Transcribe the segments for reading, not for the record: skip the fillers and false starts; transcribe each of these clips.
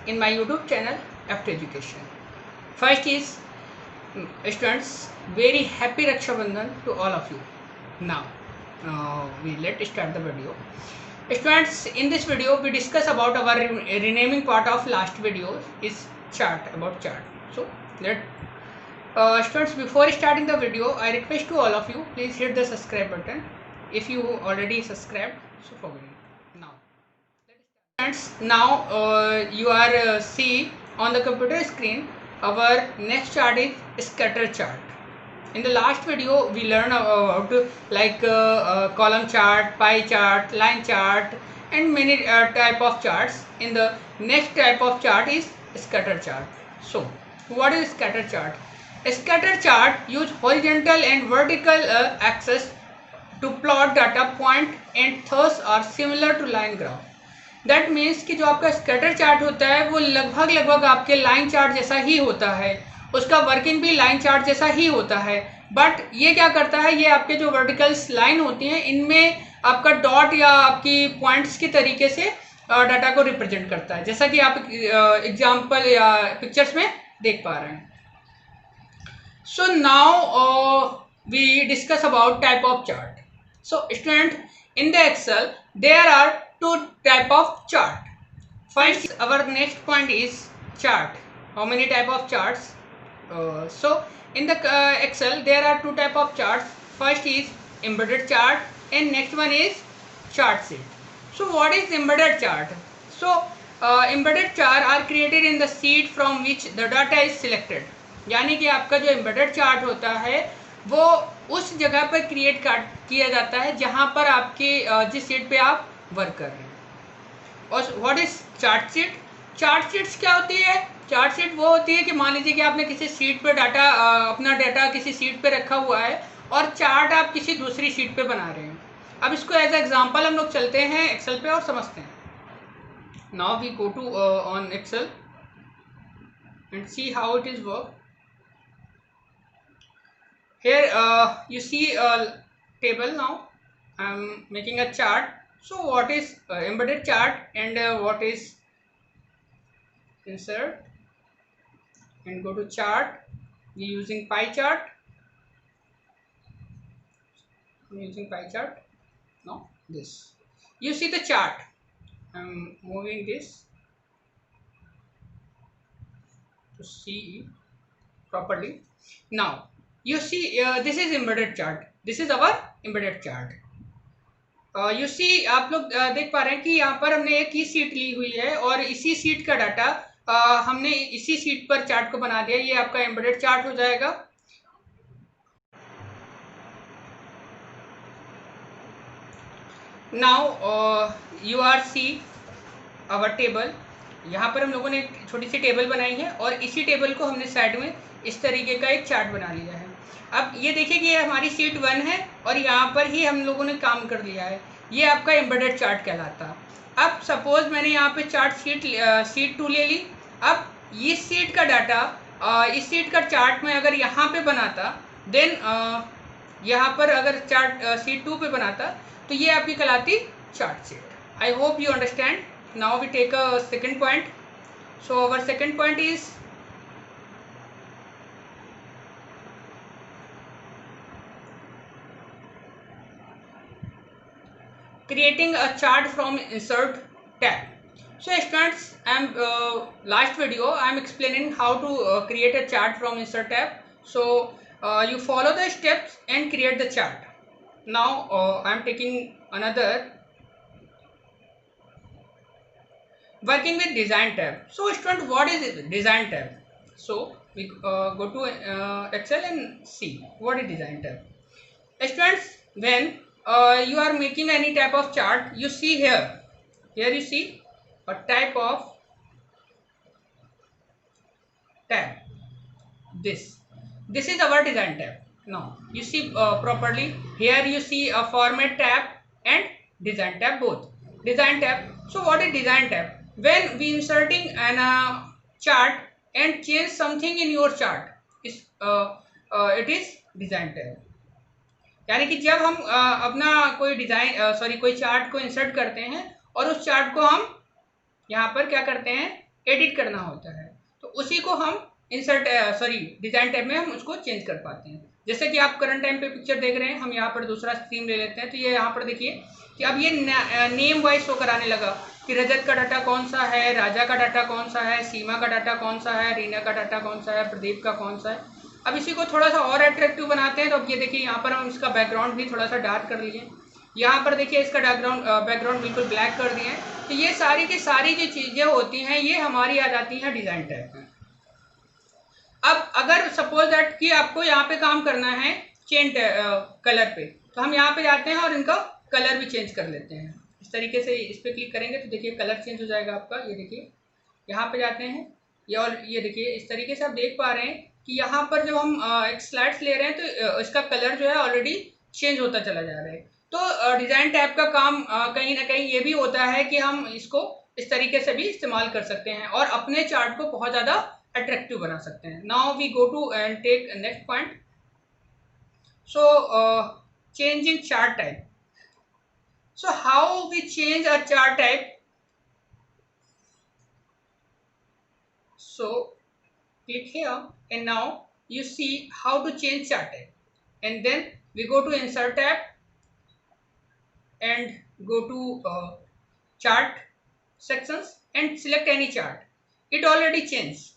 in my YouTube channel After Education. First is students, very happy Raksha Bandhan to all of you. Now, let's start the video. Students, in this video we discuss about our renaming part of last video is chart, about chart. So let students, before starting the video, I request to all of you, please hit the subscribe button if you already subscribed. So forget it. Now you are see on the computer screen our next chart is scatter chart. In the last video we learned about like column chart, pie chart, line chart and many type of charts. In the next type of chart is scatter chart. So what is scatter chart? A scatter chart use horizontal and vertical axis to plot data point and thus are similar to line graph. That means कि जो आपका scatter chart होता है वो लगभग आपके line chart जैसा ही होता है, उसका वर्किंग भी लाइन चार्ट जैसा ही होता है, बट ये क्या करता है, ये आपके जो वर्टिकल्स लाइन होती हैं इनमें आपका डॉट या आपकी पॉइंट्स के तरीके से डाटा को रिप्रेजेंट करता है, जैसा कि आप एग्जांपल या पिक्चर्स में देख पा रहे हैं. So now we discuss about type of chart. So student, in the Excel there are two type of chart. First, our next point is chart. How many type of charts? So in the Excel there are two type of charts. First is embedded chart and next one is chart sheet. So what is embedded chart? So embedded chart are created in the sheet from which the data is selected. यानी कि आपका जो embedded chart होता है वो उस जगह पर क्रिएट किया जाता है जहां पर आपके जिस शीट पे आप वर्क कर रहे हैं. और what is chart sheet? Chart sheets क्या होती है? चार्ट शीट वो होती है कि मान लीजिए कि आपने किसी शीट पे डाटा अपना डाटा किसी शीट पे रखा हुआ है और चार्ट आप किसी दूसरी शीट पे बना रहे हैं. अब इसको एज एग्जांपल हम लोग चलते हैं एक्सेल पे और समझते हैं. Now we go to on Excel and see how it is work. Here you see a table. Now I am making a chart. So what is embedded chart and what is insert, and go to chart. We using pie chart. I'm using pie chart. Now this you see the chart. I'm moving this to see properly. Now you see this is embedded chart. This is our embedded chart. You see आप लोग देख पा रहे हैं कि यहाँ पर हमने एक ही सीट ली हुई है और इसी सीट का डाटा हमने इसी सीट पर चार्ट को बना दिया. ये आपका embedded चार्ट हो जाएगा. Now you are see our table. यहाँ पर हम लोगों ने एक छोटी सी टेबल बनाई है और इसी टेबल को हमने साइड में इस तरीके का एक चार्ट बना लिया है. अब ये देखिए कि ये हमारी शीट 1 है और यहाँ पर ही हम लोगों ने काम कर लिया है. ये आपका एम्बेडेड चार्ट कहलाता. अब सपोज मैंने यहाँ पे चार्ट शीट 2 ले ली. अब इस शीट का डाटा इस शीट का चार्ट में अगर यहाँ पे बनाता, देन यहाँ पर अगर चार्ट शीट 2 पे बनाता तो ये आपकी कहलाती chart sheet. I hope you understand. Now we take a second point. So our second point is creating a chart from insert tab. So students, last video I am explaining how to create a chart from insert tab. So you follow the steps and create the chart. Now I am taking another working with design tab. So student, what is design tab? So we go to Excel and see what is design tab. Students, when you are making any type of chart, you see here you see a type of tab. This is our design tab. Now you see properly here you see a format tab and design tab, both design tab. So what is design tab? When we inserting an chart and change something in your chart, it is design tab. यानी कि जब हम अपना कोई chart को insert करते हैं और उस चार्ट को हम यहाँ पर क्या करते हैं, एडिट करना होता है, तो उसी को हम इंसर्ट डिज़ाइन टैब में हम उसको चेंज कर पाते हैं। जैसे कि आप करंट टाइम पे पिक्चर देख रहे हैं, हम यहाँ पर दूसरा स्ट्रीम ले लेते हैं, तो ये यहाँ पर देखिए कि अब ये नेम वाइज शो कराने लगा कि रजत का डाटा कौन सा है, राजा का डाटा कौन सा है, सीमा का डाटा कौन सा है, रीना का डाटा कौन सा है, प्रदीप का कौन सा है। अब इसी को थोड़ा सा और अट्रैक्टिव बनाते हैं, तो अब ये देखिए यहाँ पर हम इसका बैकग्राउंड भी थोड़ा सा डार्क कर लिए, यहाँ पर देखिए इसका बैकग्राउंड बिल्कुल ब्लैक कर दिए हैं। तो ये सारी की सारी जो चीज़ें होती हैं ये हमारी आ जाती हैं डिज़ाइन टैब में। अब अगर सपोज दैट कि आपको यहाँ पे काम करना है चेंज कलर पे, तो हम यहाँ पे जाते हैं और इनका कलर भी चेंज कर लेते हैं। इस तरीके से इस पर क्लिक करेंगे तो देखिए कलर चेंज हो जाएगा आपका। ये देखिए यहाँ पे जाते हैं ये, और ये देखिए इस तरीके से आप देख पा रहे हैं कि यहाँ पर जब हम एक स्लाइड्स ले रहे हैं तो इसका कलर जो है ऑलरेडी चेंज होता चला जा रहा है। तो डिज़ाइन टैब का काम कहीं ना कहीं ये भी होता है कि हम इसको इस तरीके से भी इस्तेमाल कर सकते हैं और अपने चार्ट को बहुत ज़्यादा अट्रैक्टिव बना सकते हैं। Now we go to and take next point. So changing chart type. So how we change a chart type? So click here and now you see how to change chart type, and then we go to insert tab and go to chart sections and select any chart. It already changed.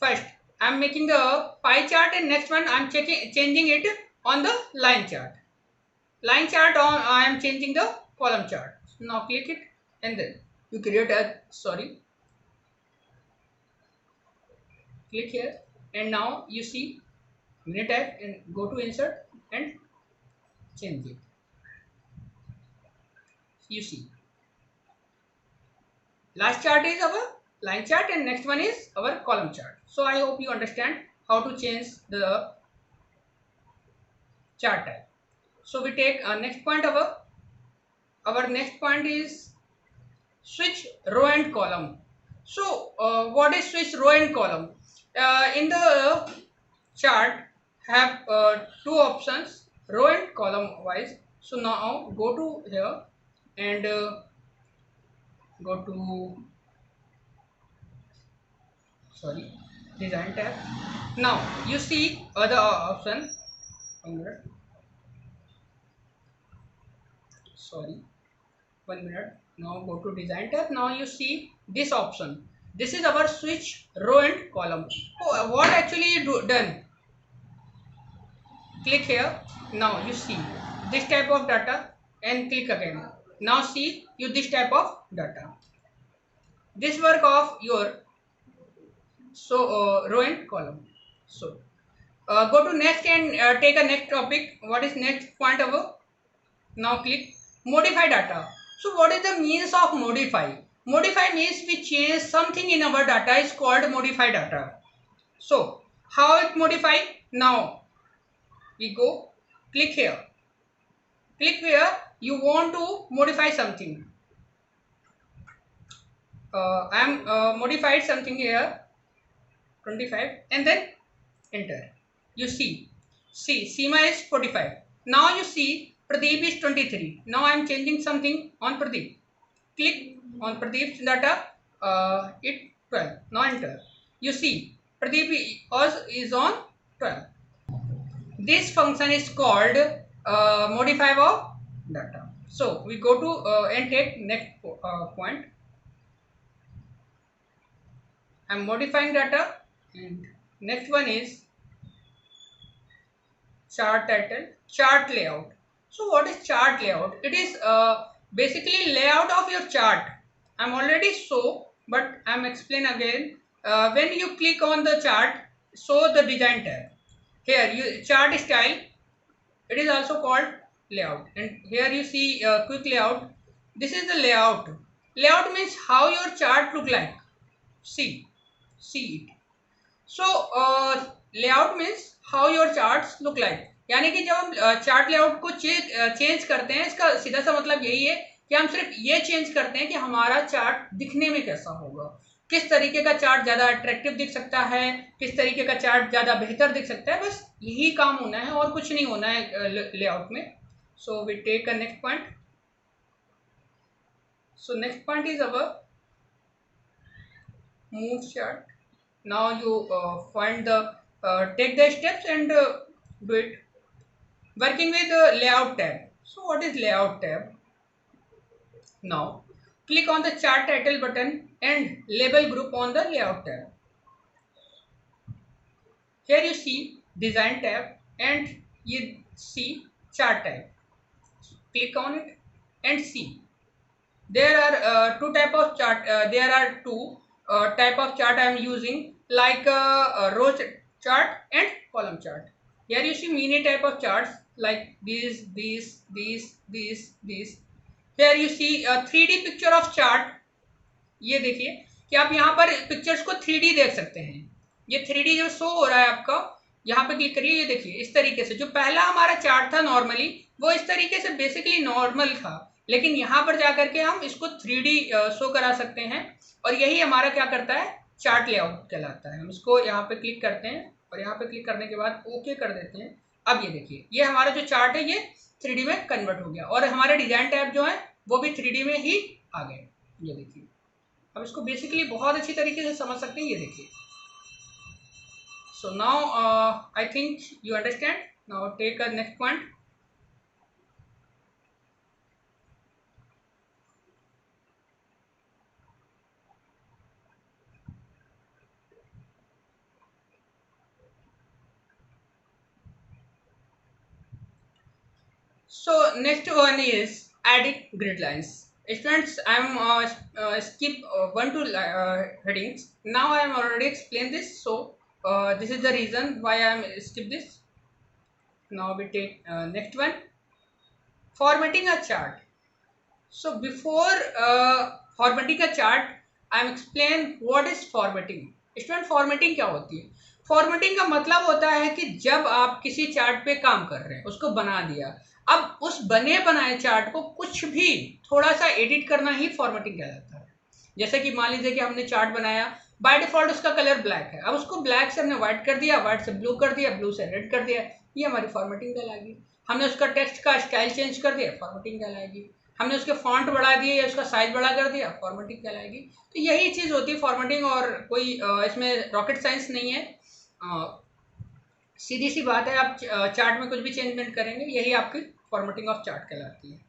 First I am making the pie chart and next one I am changing it on the line chart. Line chart on I am changing the column chart. Now click it and then you create a click here and now you see minute type and go to insert and change it. You see last chart is our line chart and next one is our column chart. So I hope you understand how to change the chart type. So we take next point. Our next point is switch row and column. So what is switch row and column? In the chart have two options, row and column wise. So now go to here and go to design tab. Now you see other option. 1 minute. 1 minute. Now go to design tab. Now you see this option. This is our switch row and column. Oh, what actually you done? Click here. Now you see this type of data and click again. Now see you this type of data. This work of your row and column. So go to next and take a next topic. What is next point of? Now click modify data. So what is the means of modify? Modify means we change something in our data is called modify data. So how it modify? Now we go click here. Click where you want to modify something. I am modified something here 25 and then enter. You see Seema is 45. Now you see Pradeep is 23. Now I am changing something on Pradeep. Click on Pradeep's data, it 12. Now enter. You see Pradeep is on 12. This function is called modify of data. So we go to and take next point. I am modifying data and next one is chart title, chart layout. So what is chart layout? It is basically layout of your chart. I am already show, but I am explain again. When you click on the chart, show the design tab. Here you chart style. It is also called layout, and here you see quick layout. This is the layout. Layout means how your chart look like. See it. So layout means how your charts look like. यानी कि जब हम chart layout को change करते हैं, इसका सीधा सा मतलब यही है कि हम सिर्फ ये चेंज करते हैं कि हमारा चार्ट दिखने में कैसा होगा, किस तरीके का चार्ट ज़्यादा अट्रैक्टिव दिख सकता है, किस तरीके का चार्ट ज़्यादा बेहतर दिख सकता है, बस यही काम होना है और कुछ नहीं होना है लेआउट में. So we take a next point. So next point is our move chart. Now you find the take the steps and do it. Working with the layout tab. So what is layout tab? Now click on the chart title button and label group on the layout tab. Here you see design tab and you see chart tab. Click on it and see. There are two type of chart. There are two type of chart I am using, like row chart and column chart. Here you see many type of charts like these. Here you see a 3D picture of chart. ये देखिए कि आप यहाँ पर pictures को 3D देख सकते हैं. ये 3D जो शो हो रहा है आपका, यहाँ पे क्लिक करिए. ये देखिए इस तरीके से जो पहला हमारा चार्ट था नॉर्मली, वो इस तरीके से बेसिकली नॉर्मल था, लेकिन यहाँ पर जाकर के हम इसको 3D शो करा सकते हैं. और यही हमारा क्या करता है, चार्ट लेआउट कहलाता है. हम इसको यहाँ पे क्लिक करते हैं और यहाँ पे क्लिक करने के बाद ओके कर देते हैं. अब ये देखिए ये हमारा जो चार्ट है ये 3D में कन्वर्ट हो गया और हमारे डिजाइन टैब जो है वो भी 3D में ही आ गए. ये देखिए अब इसको बेसिकली बहुत अच्छी तरीके से समझ सकते हैं. ये देखिए. So now I think you understand. Now take a next point. So next one is adding grid lines. Students, I am skip one to headings. Now I am already explained this, so this is the reason why I am skip this. Now we take next one, formatting a chart. So before formatting a chart, I am explain what is formatting. Student, formatting क्या होती है? Formatting का मतलब होता है कि जब आप किसी चार्ट पे काम कर रहे हैं, उसको बना दिया, अब उस बने बनाए चार्ट को कुछ भी थोड़ा सा एडिट करना ही फॉर्मेटिंग कहलाता है. जैसे कि मान लीजिए कि हमने चार्ट बनाया, बाय डिफॉल्ट उसका कलर ब्लैक है, अब उसको ब्लैक से हमने व्हाइट कर दिया, व्हाइट से ब्लू कर दिया, ब्लू से रेड कर दिया, ये हमारी फॉर्मेटिंग कहलाएगी. हमने उसका टेक्स्ट का स्टाइल चेंज कर दिया, फॉर्मेटिंग कहलाएगी. हमने उसके फॉन्ट बढ़ा दिए या उसका साइज बड़ा कर दिया, फॉर्मेटिंग कहलाएगी. तो यही चीज़ होती है फॉर्मेटिंग, और कोई इसमें रॉकेट साइंस नहीं है. सीधी सी बात है, आप चार्ट में कुछ भी चेंजमेंट करेंगे, यही आपकी फॉर्मेटिंग ऑफ चार्ट कहलाती है.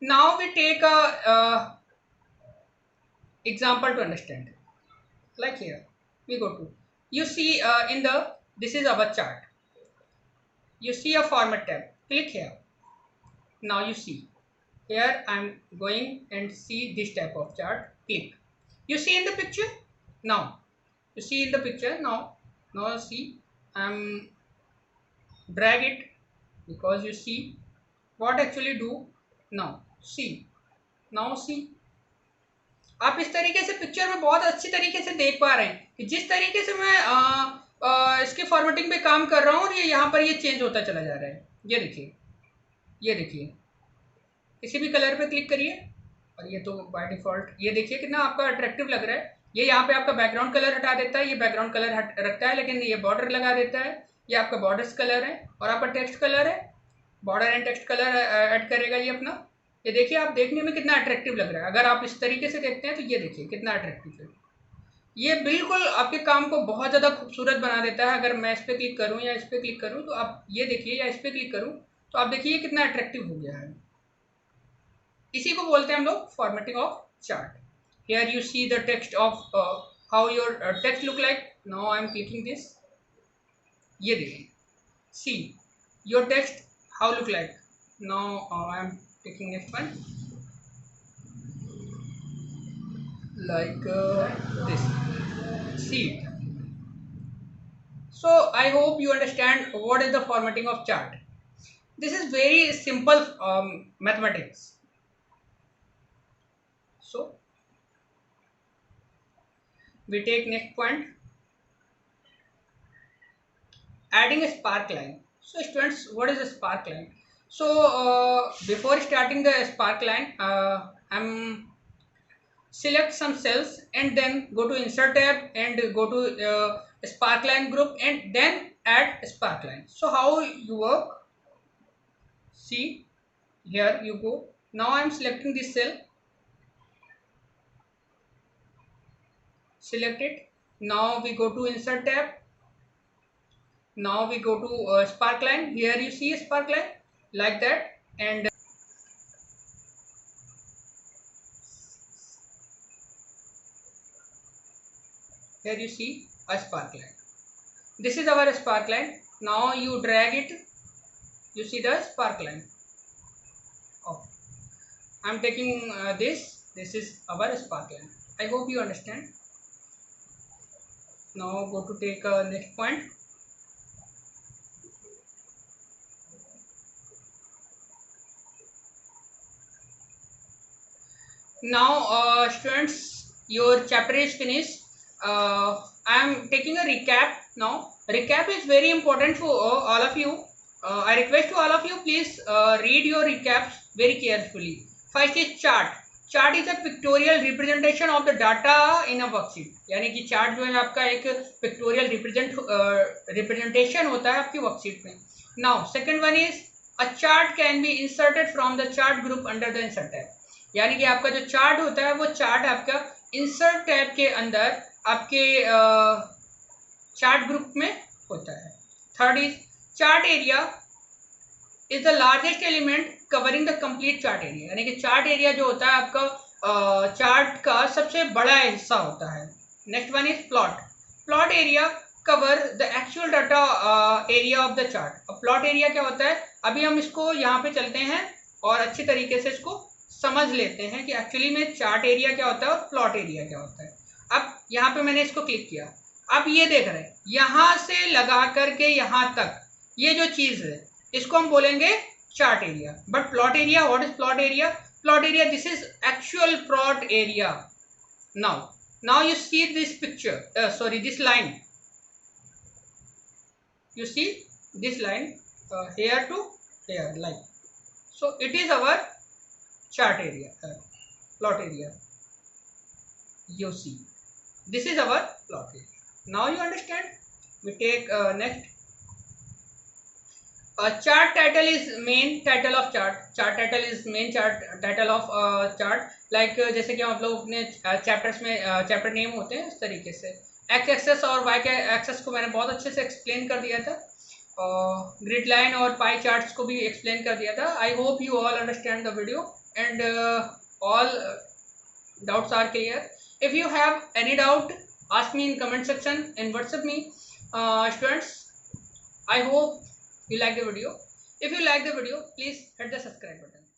Now we take a example to understand. Like here we go to, you see in the, this is our chart, you see a format tab, click here. Now you see here I'm going and see this type of chart, click. You see in the picture, now you see in the picture, now see I'm drag it, because you see what actually do. now see आप इस तरीके से picture में बहुत अच्छी तरीके से देख पा रहे हैं कि जिस तरीके से मैं इसके फॉर्मेटिंग पे काम कर रहा हूँ और ये यहाँ पर ये चेंज होता चला जा रहा है. ये देखिए किसी भी कलर पे क्लिक करिए और ये तो बाय डिफॉल्ट ये देखिए कितना आपका अट्रैक्टिव लग रहा है. ये यहाँ पे आपका बैकग्राउंड कलर हटा देता है, ये बैकग्राउंड कलर रखता है, लेकिन ये बॉर्डर लगा देता है. ये आपका बॉर्डर्स कलर है और आपका टेक्स्ट कलर है, border and text colour add करेगा ये अपना. ये देखिए आप देखने में कितना अट्रैक्टिव लग रहा है. अगर आप इस तरीके से देखते हैं तो ये देखिए कितना अट्रैक्टिव है. ये बिल्कुल आपके काम को बहुत ज़्यादा खूबसूरत बना देता है. अगर मैं इस पर क्लिक करूँ या इस पर क्लिक करूँ तो आप ये देखिए, या इस पर क्लिक करूँ तो आप देखिए कितना अट्रैक्टिव हो गया है. इसी को बोलते हैं हम लोग formatting of chart. Here you see the text of how your text look like. Now I am clicking this. ये देखिए, see your text how look like. Now I am taking next one, like this. See, so I hope you understand what is the formatting of chart. This is very simple mathematics. So we take next point, adding a spark line. So students, what is a spark line? So before starting the spark line, I'm select some cells and then go to insert tab and go to sparkline group and then add sparkline. So how you work? See, here you go. Now I am selecting this cell. select it. Now we go to insert tab. Now we go to sparkline. Here you see a sparkline like that, and here you see a sparkline. This is our sparkline. Now you drag it. You see the sparkline. Oh, I'm taking this. This is our sparkline. I hope you understand. Now go to take next point. Now students, your chapter is finished. I am taking a recap now. Recap is very important for all of you. I request to all of you, please read your recaps very carefully. First is chart. Chart is a pictorial representation of the data in a worksheet, यानी कि chart जो है आपका एक pictorial representation होता है आपकी worksheet में. Now second one is a chart can be inserted from the chart group under the insert tab, यानी कि आपका जो चार्ट होता है वो चार्ट आपका इंसर्ट टैब के अंदर आपके चार्ट ग्रुप में होता है. Third is chart area is the largest element covering the complete chart area, यानी कि चार्ट एरिया जो होता है आपका चार्ट का सबसे बड़ा हिस्सा होता है. Next one is plot. Plot area cover the actual data area of the chart. अब प्लॉट एरिया क्या होता है, अभी हम इसको यहाँ पे चलते हैं और अच्छी तरीके से इसको समझ लेते हैं कि एक्चुअली में चार्ट एरिया क्या होता है और प्लॉट एरिया क्या होता है. अब यहाँ पे मैंने इसको क्लिक किया, अब ये देख रहे हैं यहाँ से लगा करके यहाँ तक ये जो चीज़ है इसको हम बोलेंगे chart area. But plot area, what is plot area? Plot area, this is actual plot area. Now you see this picture, sorry, this line, you see this line here to here, like so it is our chart area, plot area. You see this is our plot area. Now you understand. We take next. Chart title is main title of chart. Chart title is main chart title of chart. Like जैसे कि आप लोग अपने chapters में chapter name होते हैं उस तरीके से. एक्स एक्सेस और वाई के एक्सेस को मैंने बहुत अच्छे से एक्सप्लेन कर दिया था. ग्रिड लाइन और पाई चार्ट्स को भी एक्सप्लेन कर दिया था. आई hope you all understand the video and all doubts are clear. If you have any doubt, ask me in comment section and WhatsApp me. Students, I hope you like the video. If you like the video, please hit the subscribe button.